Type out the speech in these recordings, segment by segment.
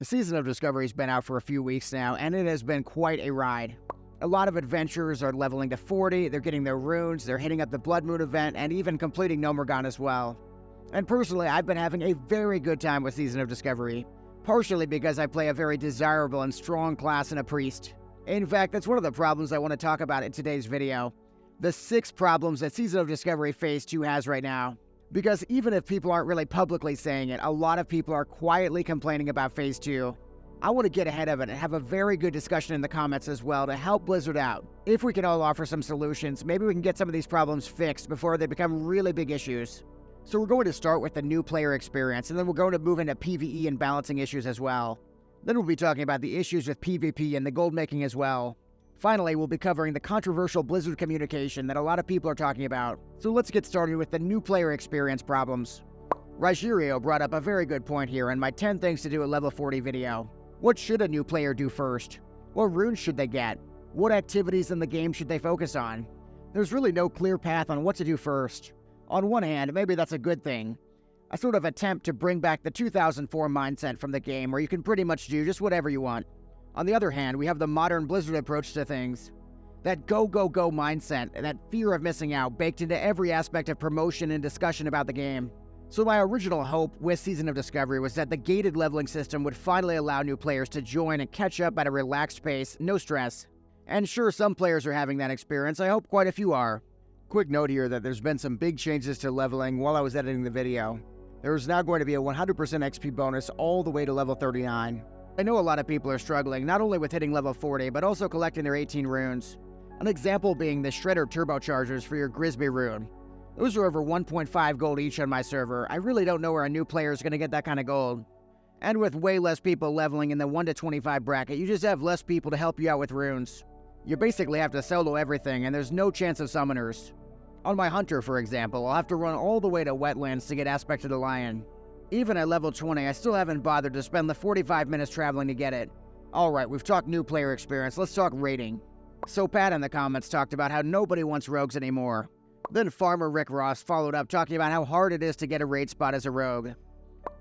The Season of Discovery has been out for a few weeks now, and it has been quite a ride. A lot of adventurers are leveling to 40, they're getting their runes, they're hitting up the Blood Moon event, and even completing Nomergon as well. And personally, I've been having a very good time with Season of Discovery, partially because I play a very desirable and strong class in a priest. In fact, that's one of the problems I want to talk about in today's video. The 6 problems that Season of Discovery Phase 2 has right now. Because even if people aren't really publicly saying it, a lot of people are quietly complaining about Phase 2. I want to get ahead of it and have a very good discussion in the comments as well to help Blizzard out. If we can all offer some solutions, maybe we can get some of these problems fixed before they become really big issues. So we're going to start with the new player experience, and then we're going to move into PvE and balancing issues as well. Then we'll be talking about the issues with PvP and the gold making as well. Finally, we'll be covering the controversial Blizzard communication that a lot of people are talking about. So let's get started with the new player experience problems. Rajirio brought up a very good point here in my 10 things to do at level 40 video. What should a new player do first? What runes should they get? What activities in the game should they focus on? There's really no clear path on what to do first. On one hand, maybe that's a good thing. A sort of attempt to bring back the 2004 mindset from the game where you can pretty much do just whatever you want. On the other hand, we have the modern Blizzard approach to things. That go, go, go mindset, and that fear of missing out baked into every aspect of promotion and discussion about the game. So my original hope with Season of Discovery was that the gated leveling system would finally allow new players to join and catch up at a relaxed pace, no stress. And sure, some players are having that experience. I hope quite a few are. Quick note here that there's been some big changes to leveling while I was editing the video. There is now going to be a 100% XP bonus all the way to level 39. I know a lot of people are struggling not only with hitting level 40, but also collecting their 18 runes. An example being the Shredder turbochargers for your Grisby rune. Those are over 1.5 gold each on my server. I really don't know where a new player is going to get that kind of gold. And with way less people leveling in the 1 to 25 bracket, you just have less people to help you out with runes. You basically have to solo everything, and there's no chance of summoners. On my Hunter, for example, I'll have to run all the way to Wetlands to get Aspect of the Lion. Even at level 20, I still haven't bothered to spend the 45 minutes traveling to get it. Alright, we've talked new player experience, let's talk rating. So Pat in the comments talked about how nobody wants rogues anymore. Then Farmer Rick Ross followed up talking about how hard it is to get a raid spot as a rogue.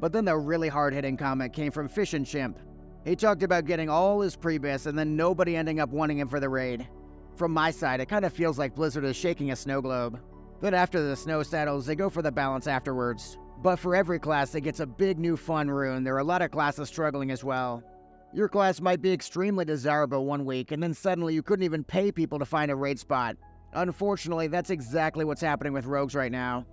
But then the really hard-hitting comment came from Fish and Chimp. He talked about getting all his prebis and then nobody ending up wanting him for the raid. From my side, it kind of feels like Blizzard is shaking a snow globe. Then after the snow settles, they go for the balance afterwards. But for every class that gets a big new fun rune, there are a lot of classes struggling as well. Your class might be extremely desirable one week, and then suddenly you couldn't even pay people to find a raid spot. Unfortunately, that's exactly what's happening with rogues right now.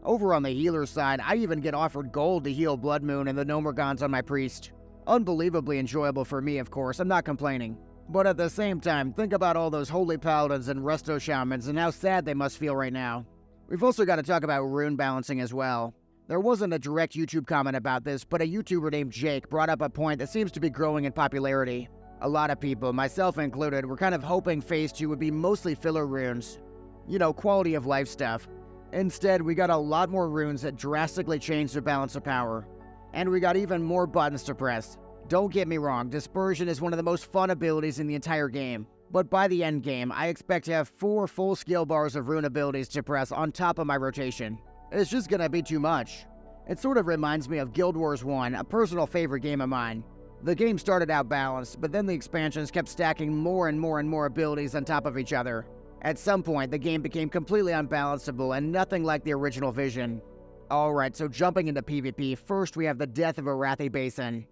Over on the healer side, I even get offered gold to heal Blood Moon and the Nomergons on my priest. Unbelievably enjoyable for me, of course, I'm not complaining. But at the same time, think about all those holy paladins and resto shamans and how sad they must feel right now. We've also got to talk about rune balancing as well. There wasn't a direct YouTube comment about this, but a YouTuber named Jake brought up a point that seems to be growing in popularity. A lot of people, myself included, were kind of hoping Phase 2 would be mostly filler runes. You know, quality of life stuff. Instead, we got a lot more runes that drastically changed the balance of power. And we got even more buttons to press. Don't get me wrong, Dispersion is one of the most fun abilities in the entire game. But by the end game, I expect to have 4 full skill bars of rune abilities to press on top of my rotation. It's just gonna be too much. It sort of reminds me of Guild Wars 1, a personal favorite game of mine. The game started out balanced, but then the expansions kept stacking more and more abilities on top of each other. At some point, the game became completely unbalanceable and nothing like the original vision. Alright, so jumping into PvP, first we have the Death of Arathi Basin.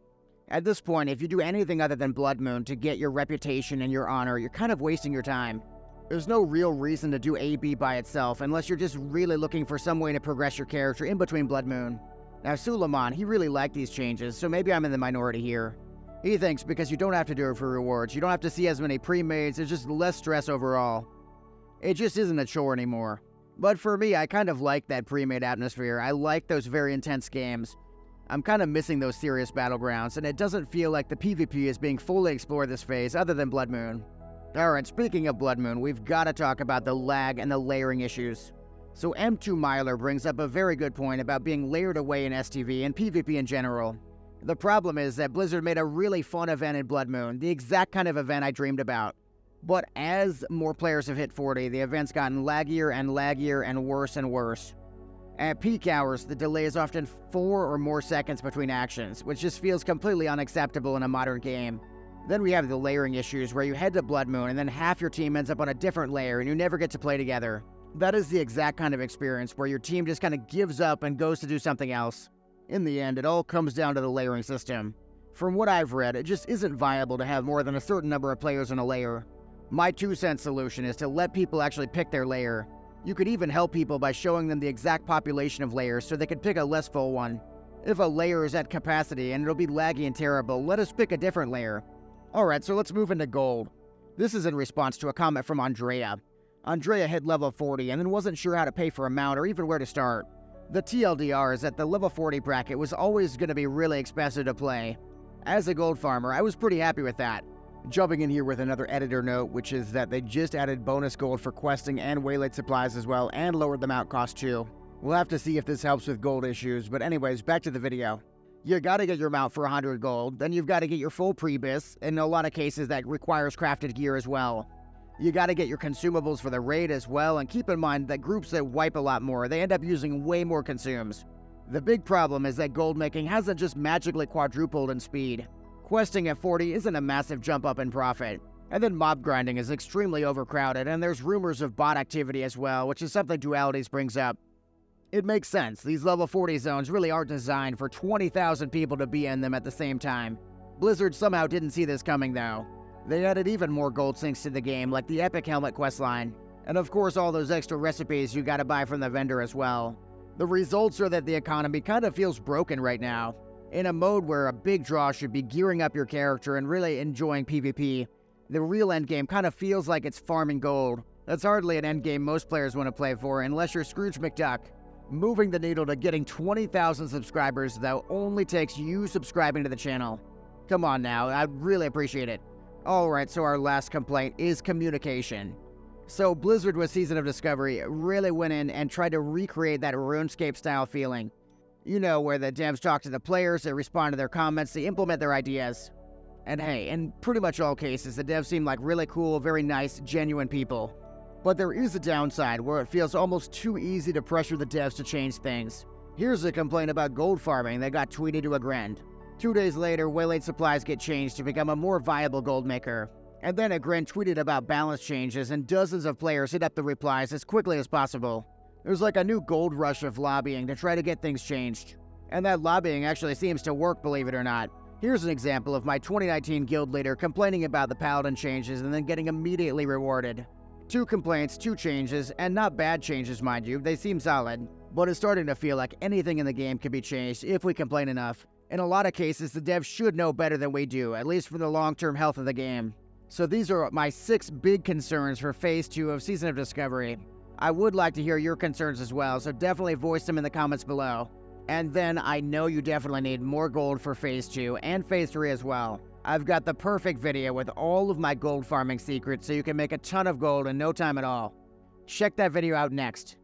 At this point, if you do anything other than Blood Moon to get your reputation and your honor, you're kind of wasting your time. There's no real reason to do AB by itself unless you're just really looking for some way to progress your character in between Blood Moon. Now Suleiman, he really liked these changes, so maybe I'm in the minority here. He thinks because you don't have to do it for rewards, you don't have to see as many pre-mades, there's just less stress overall. It just isn't a chore anymore. But for me, I kind of like that pre-made atmosphere. I like those very intense games. I'm kind of missing those serious battlegrounds, and it doesn't feel like the PvP is being fully explored this phase other than Blood Moon. Alright, speaking of Blood Moon, we've got to talk about the lag and the layering issues. So M2 Myler brings up a very good point about being layered away in STV and PvP in general. The problem is that Blizzard made a really fun event in Blood Moon, the exact kind of event I dreamed about. But as more players have hit 40, the event's gotten laggier and worse and worse. At peak hours, the delay is often 4 or more seconds between actions, which just feels completely unacceptable in a modern game. Then we have the layering issues where you head to Blood Moon and then half your team ends up on a different layer and you never get to play together. That is the exact kind of experience where your team just kind of gives up and goes to do something else. In the end, it all comes down to the layering system. From what I've read, it just isn't viable to have more than a certain number of players in a layer. My 2-cent solution is to let people actually pick their layer. You could even help people by showing them the exact population of layers so they could pick a less full one. If a layer is at capacity and it'll be laggy and terrible, let us pick a different layer. Alright, so let's move into gold. This is in response to a comment from Andrea. Andrea hit level 40 and then wasn't sure how to pay for a mount or even where to start. The TLDR is that the level 40 bracket was always going to be really expensive to play. As a gold farmer, I was pretty happy with that. Jumping in here with another editor note, which is that they just added bonus gold for questing and waylaid supplies as well, and lowered the mount cost too. We'll have to see if this helps with gold issues, but anyways, back to the video. You gotta get your mount for 100 gold, then you've gotta get your full prebis, in a lot of cases that requires crafted gear as well. You gotta get your consumables for the raid as well, and keep in mind that groups that wipe a lot more, they end up using way more consumes. The big problem is that gold making hasn't just magically quadrupled in speed. Questing at 40 isn't a massive jump up in profit. And then mob grinding is extremely overcrowded, and there's rumors of bot activity as well, which is something Dualities brings up. It makes sense, these level 40 zones really aren't designed for 20,000 people to be in them at the same time. Blizzard somehow didn't see this coming though. They added even more gold sinks to the game, like the Epic Helmet questline. And of course all those extra recipes you gotta buy from the vendor as well. The results are that the economy kind of feels broken right now. In a mode where a big draw should be gearing up your character and really enjoying PvP, the real endgame kind of feels like it's farming gold. That's hardly an endgame most players want to play for unless you're Scrooge McDuck. Moving the needle to getting 20,000 subscribers though only takes you subscribing to the channel. Come on now, I'd really appreciate it. Alright, so our last complaint is communication. So Blizzard with Season of Discovery really went in and tried to recreate that RuneScape style feeling. You know, where the devs talk to the players, they respond to their comments, they implement their ideas. And hey, in pretty much all cases, the devs seem like really cool, very nice, genuine people. But there is a downside where it feels almost too easy to pressure the devs to change things. Here's a complaint about gold farming that got tweeted to a Grind. 2 days later, waylaid supplies get changed to become a more viable gold maker. And then a Grind tweeted about balance changes and dozens of players hit up the replies as quickly as possible. There's like a new gold rush of lobbying to try to get things changed. And that lobbying actually seems to work, believe it or not. Here's an example of my 2019 guild leader complaining about the paladin changes and then getting immediately rewarded. 2 complaints, 2 changes, and not bad changes mind you, they seem solid. But it's starting to feel like anything in the game can be changed if we complain enough. In a lot of cases, the devs should know better than we do, at least for the long-term health of the game. So these are my 6 big concerns for Phase 2 of Season of Discovery. I would like to hear your concerns as well, so definitely voice them in the comments below. And then I know you definitely need more gold for Phase 2 and Phase 3 as well. I've got the perfect video with all of my gold farming secrets so you can make a ton of gold in no time at all. Check that video out next.